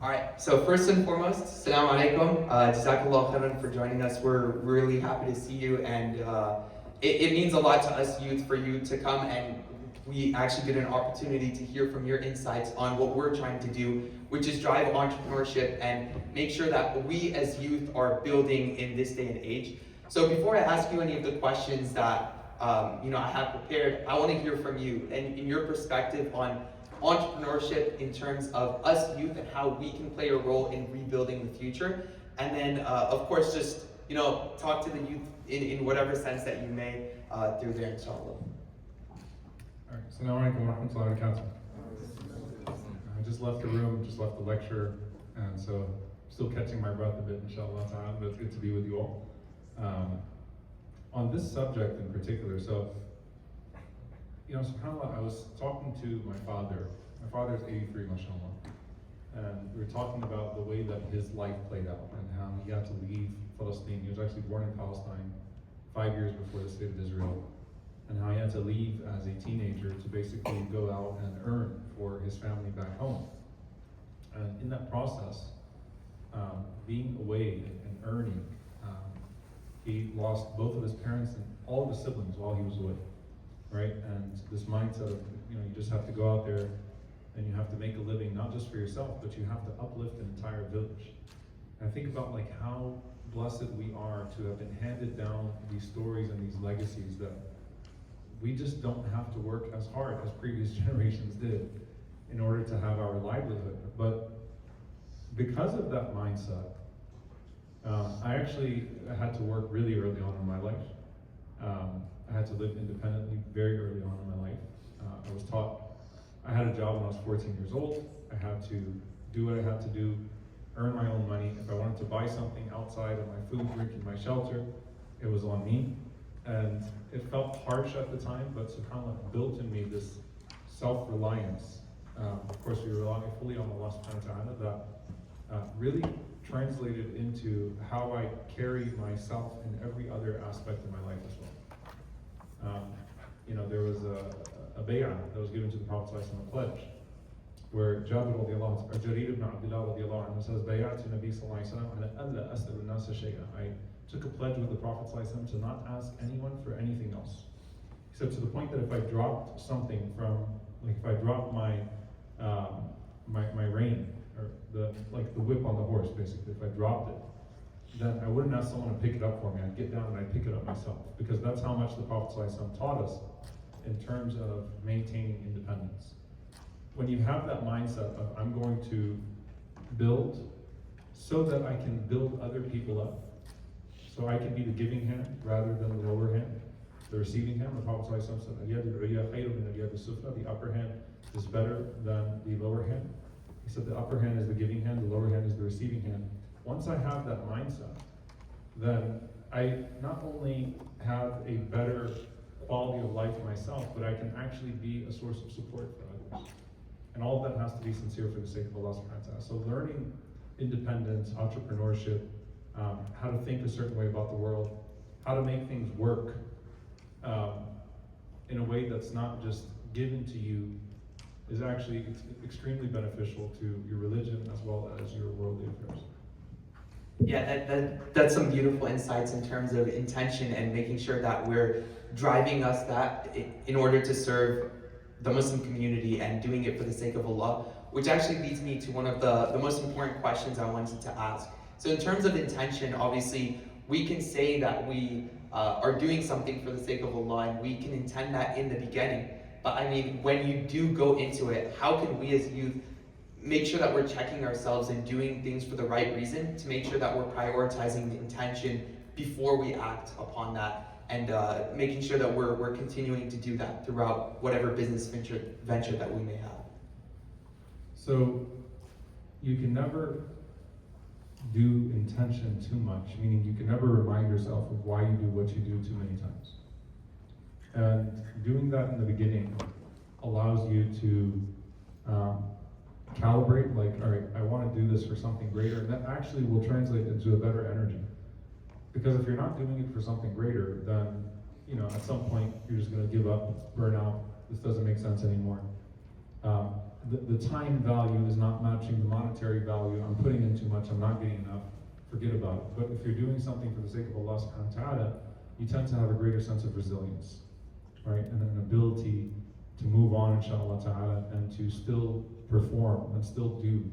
All right, so first and foremost, Assalamu alaikum. Jazakallah khairan for joining us. We're really happy to see you, and it means a lot to us youth for you to come, and we actually get an opportunity to hear from your insights on what we're trying to do, which is drive entrepreneurship and make sure that we as youth are building in this day and age. So before I ask you any of the questions that I have prepared, I want to hear from you and in your perspective on entrepreneurship in terms of us youth and how we can play a role in rebuilding the future. And then, of course, just talk to the youth in whatever sense that you may through there, inshallah. All right, Assalamu alaikum wa rahmatullahi wa barakatuh. I just left the room, just left the lecture, and so still catching my breath a bit, inshallah ta'ala, but it's good to be with you all. On this subject in particular, so, subhanAllah, I was talking to my father. My father's 83, mashallah. And we were talking about the way that his life played out and how he had to leave Palestine. He was actually born in Palestine 5 years before the state of Israel. And how he had to leave as a teenager to basically go out and earn for his family back home. And in that process, being away and earning, he lost both of his parents and all of his siblings while he was away. Right? And this mindset of, you just have to go out there and you have to make a living, not just for yourself, but you have to uplift an entire village. And I think about like how blessed we are to have been handed down these stories and these legacies that we just don't have to work as hard as previous generations did in order to have our livelihood. But because of that mindset, I actually had to work really early on in my life. I had to live independently very early on in my life. I was taught, I had a job when I was 14 years old. I had to do what I had to do, earn my own money. If I wanted to buy something outside of my food, drink, and my shelter, it was on me. And it felt harsh at the time, but subhanAllah built in me this self-reliance. Of course, we rely fully on Allah subhanahu wa ta'ala, that really translated into how I carry myself in every other aspect of my life as well. There was a bay'ah that was given to the Prophet ﷺ, a pledge, where Jabir radiallahu anhu, Jarir ibn Abdullah radiallahu anhu says, Bay'atu Nabi sallallahu alayhi wa sallam ala alla as'al an-nasa shay'an. I took a pledge with the Prophet ﷺ to not ask anyone for anything else. He said to the point that if I dropped something from, like if I dropped my rein, or the whip on the horse basically, if I dropped it, then I wouldn't ask someone to pick it up for me. I'd get down and I'd pick it up myself, because that's how much the Prophet ﷺ taught us in terms of maintaining independence. When you have that mindset of I'm going to build so that I can build other people up, so I can be the giving hand rather than the lower hand, the receiving hand. The Prophet ﷺ said, the upper hand is better than the lower hand. He said the upper hand is the giving hand, the lower hand is the receiving hand. Once I have that mindset, then I not only have a better quality of life myself, but I can actually be a source of support for others. And all of that has to be sincere for the sake of Allah subhanahu wa ta'ala. So learning independence, entrepreneurship, how to think a certain way about the world, how to make things work in a way that's not just given to you, is actually extremely beneficial to your religion as well as your worldly affairs. Yeah, that's some beautiful insights in terms of intention and making sure that we're driving us that in order to serve the Muslim community and doing it for the sake of Allah, which actually leads me to one of the most important questions I wanted to ask. So in terms of intention, obviously, we can say that we are doing something for the sake of Allah, and we can intend that in the beginning. But I mean, when you do go into it, how can we as youth make sure that we're checking ourselves and doing things for the right reason, to make sure that we're prioritizing the intention before we act upon that, and making sure that we're continuing to do that throughout whatever business venture that we may have? So you can never do intention too much, meaning you can never remind yourself of why you do what you do too many times. And doing that in the beginning allows you to calibrate, like, all right, I want to do this for something greater, and that actually will translate into a better energy. Because if you're not doing it for something greater, then, at some point you're just going to give up, burn out, this doesn't make sense anymore. the time value is not matching the monetary value. I'm putting in too much, I'm not getting enough, forget about it. But if you're doing something for the sake of Allah subhanahu wa ta'ala, you tend to have a greater sense of resilience, right? And an ability to move on, inshallah ta'ala, and to still perform and still do.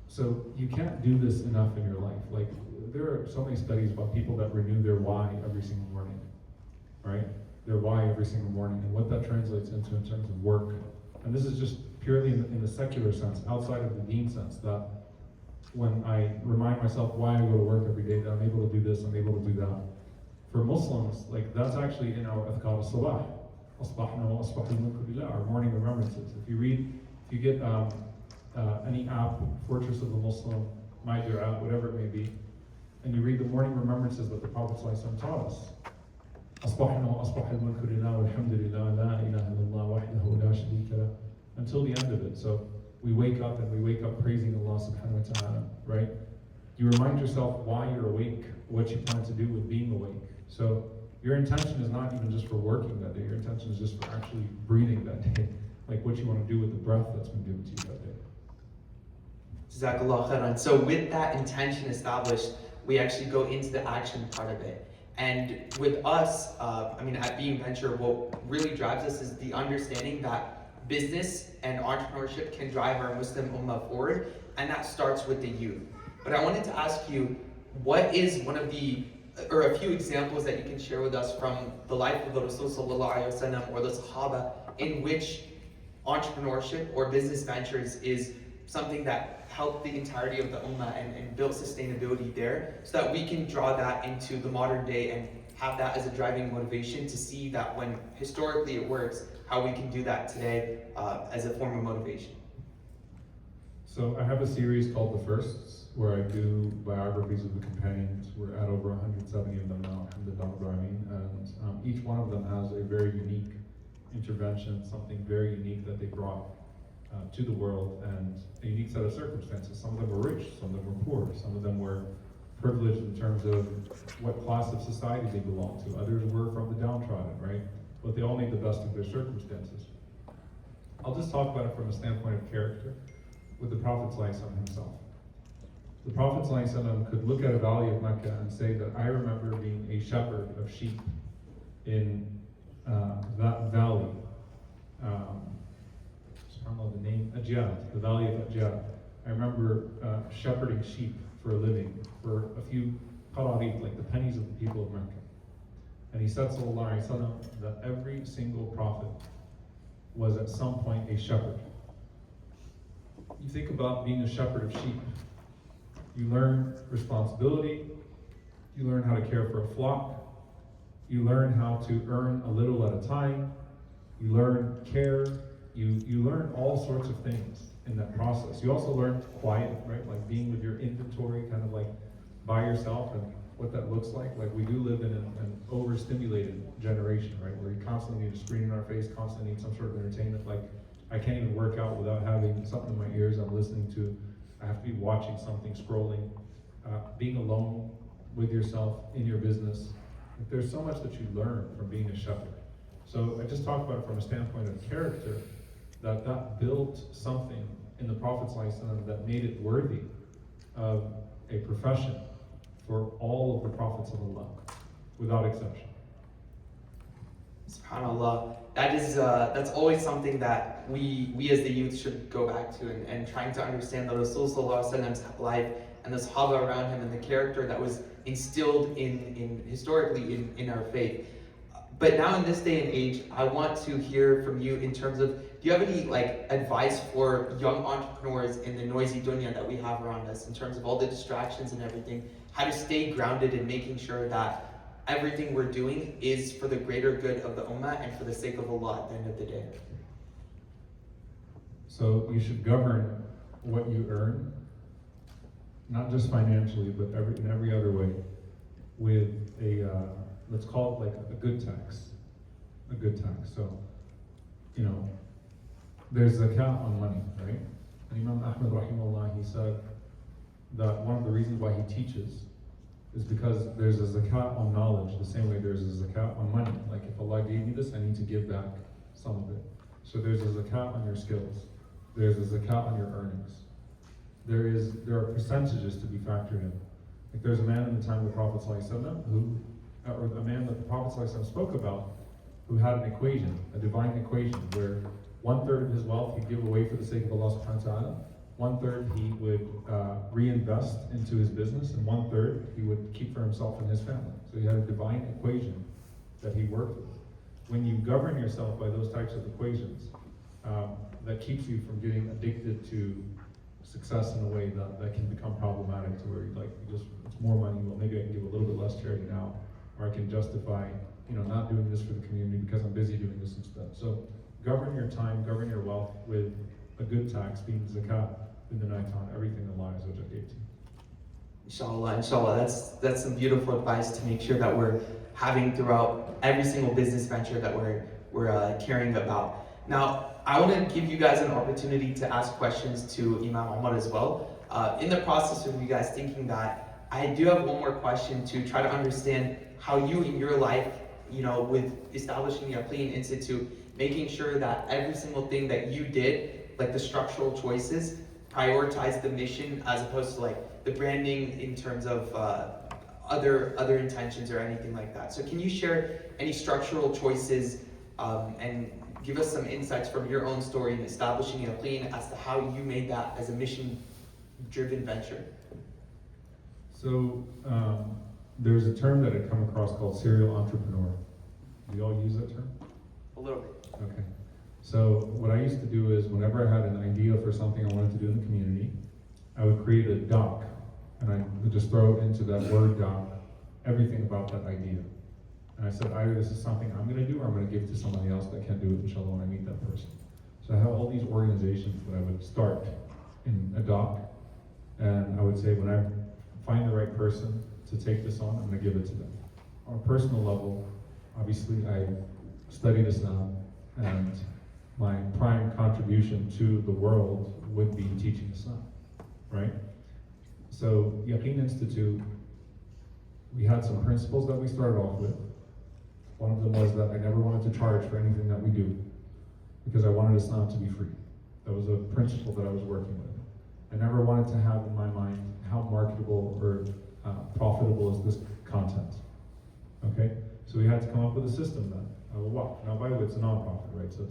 So you can't do this enough in your life. Like, there are so many studies about people that renew their why every single morning, right? Their why every single morning, and what that translates into in terms of work. And this is just purely in the secular sense, outside of the deen sense, that when I remind myself why I go to work every day, that I'm able to do this, I'm able to do that. For Muslims, like, that's actually in our adhkar al-sabah, asbahna wa asbahul mulku lillah, our morning remembrances. If you get any app, Fortress of the Muslim, My Dua, whatever it may be, and you read the morning remembrances that the Prophet ﷺ taught us. أصبحنا وأصبح الملك لله والحمد لله لا إله إلا الله وحده لا شريك له, until the end of it. So we wake up praising Allah subhanahu wa ta'ala, right? You remind yourself why you're awake, what you plan to do with being awake. So your intention is not even just for working that day, your intention is just for actually breathing that day, like what you want to do with the breath that's been given to you that day. Jazakallah khairan. So with that intention established, we actually go into the action part of it. And with us, at Beam Venture, what really drives us is the understanding that business and entrepreneurship can drive our Muslim Ummah forward, and that starts with the youth. But I wanted to ask you, what is one of the, or a few examples that you can share with us from the life of the Rasul Sallallahu Alaihi Wasallam or the Sahaba, in which entrepreneurship or business ventures is something that helped the entirety of the Ummah and built sustainability there, so that we can draw that into the modern day and have that as a driving motivation to see that when historically it works, how we can do that today as a form of motivation. So I have a series called The Firsts, where I do biographies of the companions. We're at over 170 of them now, alhamdulillah, and each one of them has a very unique intervention, something very unique that they brought to the world, and a unique set of circumstances. Some of them were rich, some of them were poor, some of them were privileged in terms of what class of society they belonged to. Others were from the downtrodden, right? But they all made the best of their circumstances. I'll just talk about it from a standpoint of character with the Prophet ﷺ himself. The Prophet ﷺ could look at a valley of Mecca and say that I remember being a shepherd of sheep in that valley. I don't know the name, Ajad, the valley of Ajad. I remember shepherding sheep for a living, for a few qarawid, like the pennies of the people of Mecca. And he said, sallallahu alaihi wasallam, that every single prophet was at some point a shepherd. You think about being a shepherd of sheep. You learn responsibility, you learn how to care for a flock, you learn how to earn a little at a time, you learn care, you learn all sorts of things in that process. You also learn quiet, right? Like being with your inventory, kind of like by yourself, and what that looks like. Like, we do live in an overstimulated generation, right? Where you constantly need a screen in our face, constantly need some sort of entertainment. Like, I can't even work out without having something in my ears I'm listening to. I have to be watching something, scrolling, being alone with yourself in your business. Like, there's so much that you learn from being a shepherd. So I just talked about it from a standpoint of character, that built something in the Prophet ﷺ that made it worthy of a profession for all of the prophets of Allah, without exception. SubhanAllah. That's always something that we as the youth should go back to, and trying to understand the Rasul Sallallahu Alaihi Wasallam's life and the Sahaba around him and the character that was instilled historically in our faith. But now in this day and age, I want to hear from you in terms of, do you have any advice for young entrepreneurs in the noisy dunya that we have around us, in terms of all the distractions and everything, how to stay grounded in making sure that everything we're doing is for the greater good of the Ummah and for the sake of Allah at the end of the day? So you should govern what you earn, not just financially, but in every other way, with a, let's call it like a good tax. A good tax. So, there's zakat on money, right? And Imam Ahmad rahimahullah, he said that one of the reasons why he teaches is because there's a zakat on knowledge, the same way there's a zakat on money. Like, if Allah gave me this, I need to give back some of it. So there's a zakat on your skills. there's a zakat on your earnings. There are percentages to be factored in. Like there's a man in the time of the Prophet ﷺ who, or a man that the Prophet ﷺ spoke about, who had an equation, a divine equation, where 1/3 of his wealth he'd give away for the sake of Allah subhanahu wa ta'ala, 1/3 he would reinvest into his business, and 1/3 he would keep for himself and his family. So he had a divine equation that he worked with. When you govern yourself by those types of equations, that keeps you from getting addicted to success in a way that can become problematic, to where it's more money, well maybe I can give a little bit less charity now, or I can justify not doing this for the community because I'm busy doing this instead. So govern your time, govern your wealth with a good tax, being zakat in the night on everything Allah Azza wa Jalla gave to you. Inshallah, that's some beautiful advice to make sure that we're having throughout every single business venture that we're caring about. Now, I want to give you guys an opportunity to ask questions to Imam Omar as well. In the process of you guys thinking that, I do have one more question to try to understand how you in your life, with establishing the Yaqeen Institute, making sure that every single thing that you did, like the structural choices, prioritize the mission as opposed to like the branding in terms of other intentions or anything like that. So can you share any structural choices and give us some insights from your own story in establishing Yaqeen as to how you made that as a mission-driven venture? So there's a term that I come across called serial entrepreneur. Do you all use that term? A little bit. Okay. So what I used to do is whenever I had an idea for something I wanted to do in the community, I would create a doc, and I would just throw into that Word doc everything about that idea. And I said, either this is something I'm going to do, or I'm going to give to somebody else that can do it, inshallah, when I meet that person. So I have all these organizations that I would start in a doc, and I would say, when I find the right person to take this on, I'm going to give it to them. On a personal level, obviously, I studied Islam, and my prime contribution to the world would be teaching Islam, right? So Yaqeen Institute, we had some principles that we started off with. One of them was that I never wanted to charge for anything that we do, because I wanted Islam to be free. That was a principle that I was working with. I never wanted to have in my mind how marketable or profitable is this content, okay? So we had to come up with a system then. Now, by the way, it's a non-profit, right? So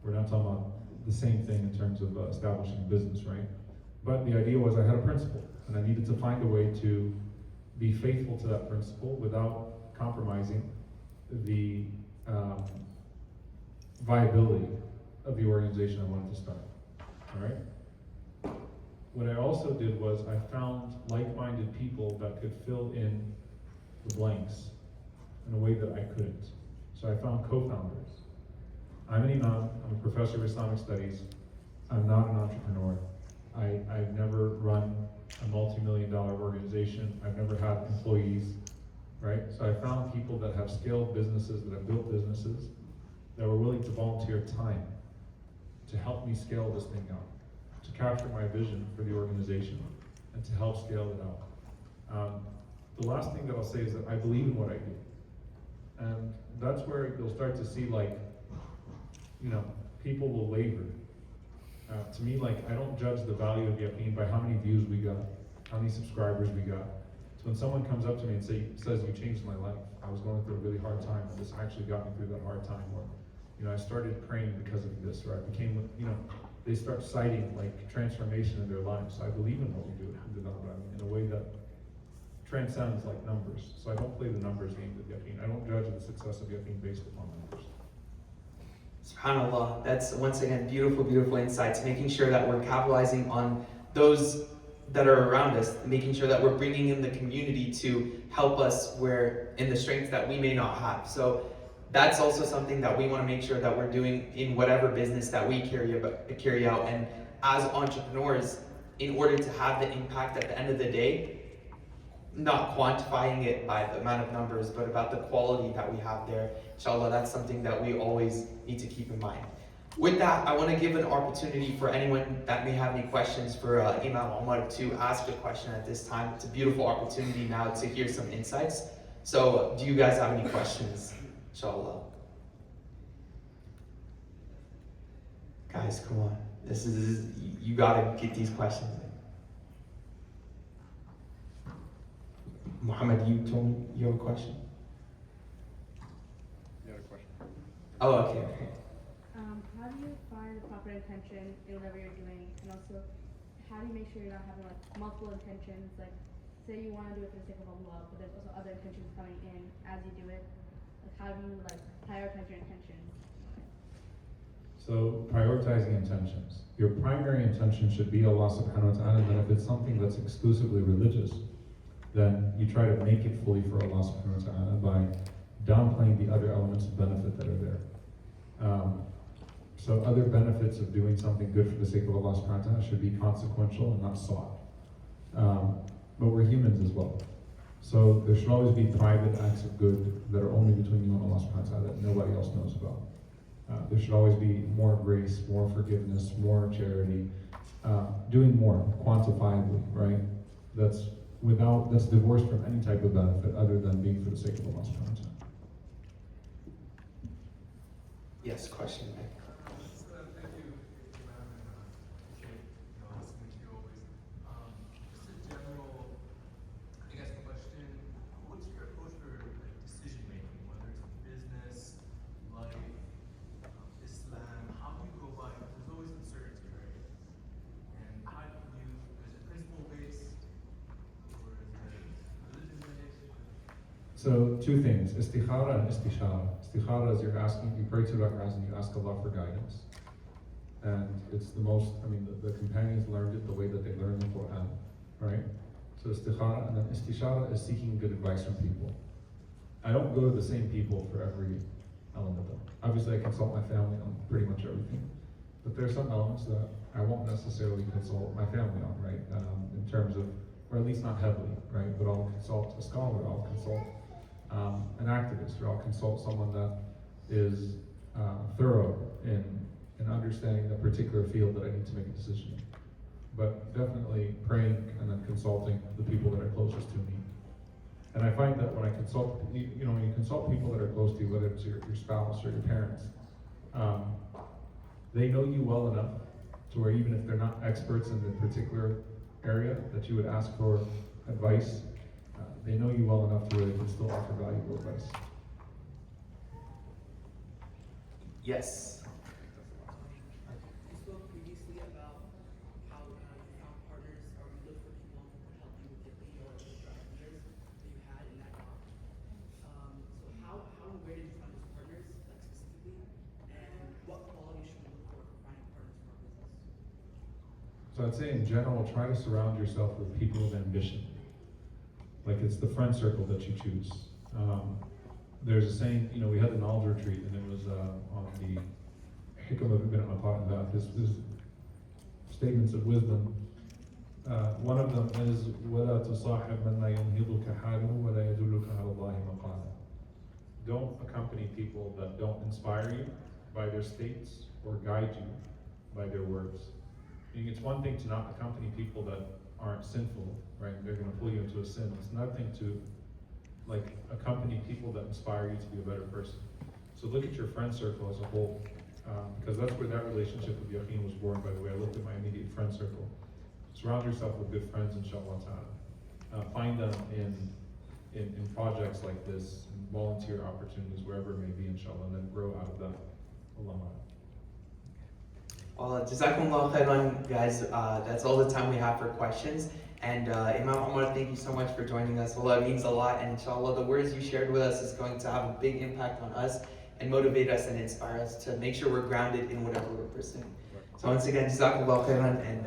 we're not talking about the same thing in terms of establishing a business, right? But the idea was I had a principle, and I needed to find a way to be faithful to that principle without compromising the viability of the organization I wanted to start, all right? What I also did was I found like-minded people that could fill in the blanks in a way that I couldn't. So I found co-founders. I'm an Imam, I'm a professor of Islamic studies. I'm not an entrepreneur. I've never run a multi-million-dollar organization. I've never had employees, right? So I found people that have scaled businesses, that have built businesses, that were willing to volunteer time to help me scale this thing out, to capture my vision for the organization, and to help scale it out. The last thing that I'll say is that I believe in what I do. And that's where you'll start to see, people will waver. To me, I don't judge the value of Yaqeen by how many views we got, how many subscribers we got. So when someone comes up to me and says, you changed my life, I was going through a really hard time, and this actually got me through that hard time, or, I started praying because of this, or I became, they start citing transformation in their lives. So I believe in what we do, alhamdulillah, in a way that transcends numbers. So I don't play the numbers game with Yaqeen. I don't judge the success of Yaqeen based upon numbers. SubhanAllah, that's once again beautiful, beautiful insights, making sure that we're capitalizing on those that are around us, making sure that we're bringing in the community to help us where in the strengths that we may not have. So that's also something that we want to make sure that we're doing in whatever business that we carry out. And as entrepreneurs, in order to have the impact at the end of the day, not quantifying it by the amount of numbers, but about the quality that we have there. Inshallah, that's something that we always need to keep in mind. With that, I want to give an opportunity for anyone that may have any questions for Imam Omar to ask a question at this time. It's a beautiful opportunity now to hear some insights. So, do you guys have any questions? Inshallah. Guys, come on. This is, you gotta get these questions in. Muhammad, you told me you have a question? You had a question? Oh, okay. How do you find the proper intention in whatever you're doing, and also how do you make sure you're not having like multiple intentions? Like, say you want to do it for the sake of Allah, but there's also other intentions coming in as you do it. Like, how do you like prioritize your intentions? So prioritizing intentions. Your primary intention should be Allah subhanahu wa ta'ala, and if it's something that's exclusively religious, then you try to make it fully for Allah subhanahu wa ta'ala by downplaying the other elements of benefit that are there. So other benefits of doing something good for the sake of Allah subhanahu wa ta'ala should be consequential and not sought. But we're humans as well. So there should always be private acts of good that are only between you and Allah subhanahu wa ta'ala that nobody else knows about. There should always be more grace, more forgiveness, more charity, doing more quantifiably, right? That's divorced from any type of benefit other than being for the sake of Allah subhanahu wa ta'ala. Yes, question, Mike. Thank you, Imam, and appreciate listening to you always. Just a general, I guess, question. What's your approach for decision making, whether it's business, life, Islam? How do you go by? There's always uncertainty, right? And how do you? Is it principle based, or is it religion based? So two things, istikhara and istishara. Istikhara is you pray to Allah and you ask Allah for guidance. And it's the most, the companions learned it the way that they learned the Quran, right? So istikhara, and then istishara is seeking good advice from people. I don't go to the same people for every element of it. Obviously I consult my family on pretty much everything. But there are some elements that I won't necessarily consult my family on, right? In terms of, or at least not heavily, right? But I'll consult a scholar, I'll consult an activist, or I'll consult someone that is thorough in understanding the particular field that I need to make a decision in. But definitely praying and then consulting the people that are closest to me. And I find that when I consult, when you consult people that are close to you, whether it's your spouse or your parents, they know you well enough to where even if they're not experts in the particular area that you would ask for advice, they know you well enough to where they can still offer valuable advice. Yes. You spoke previously about how you found partners, or you look for people who can help you with your ideas that you had in that job. So how and where did you find those partners, like specifically, and what qualities should we look for finding partners for our business? So I'd say in general, try to surround yourself with people of ambition. Like it's the friend circle that you choose. There's a saying, we had a knowledge retreat, and it was on the Hikam of Ibn Abbas about this statements of wisdom. One of them is وَلَا تُصَاحِبْ مَنْ لَا يُنْهِضُكَ حَالُهُ وَلَا يَدُلُّكَ عَلَى اللَّهِ مَقَالًا. Don't accompany people that don't inspire you by their states or guide you by their words. It's one thing to not accompany people that aren't sinful, right? They're going to pull you into a sin. It's another thing to accompany people that inspire you to be a better person. So look at your friend circle as a whole, because that's where that relationship with Yaqeen was born, by the way. I looked at my immediate friend circle. Surround yourself with good friends, inshallah ta'ala. Find them in projects like this, in volunteer opportunities, wherever it may be, inshallah, and then grow out of that. Allah. Well, Jazakumullah khairan, guys. That's all the time we have for questions. And Imam Omar, thank you so much for joining us. Allah, it means a lot, and inshallah the words you shared with us is going to have a big impact on us and motivate us and inspire us to make sure we're grounded in whatever we're pursuing. So once again, Jazakumullah khairan, and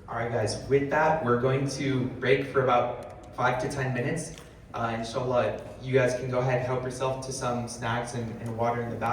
Alright guys, with that, we're going to break for about 5 to 10 minutes. Inshallah, you guys can go ahead and help yourself to some snacks and water in the back.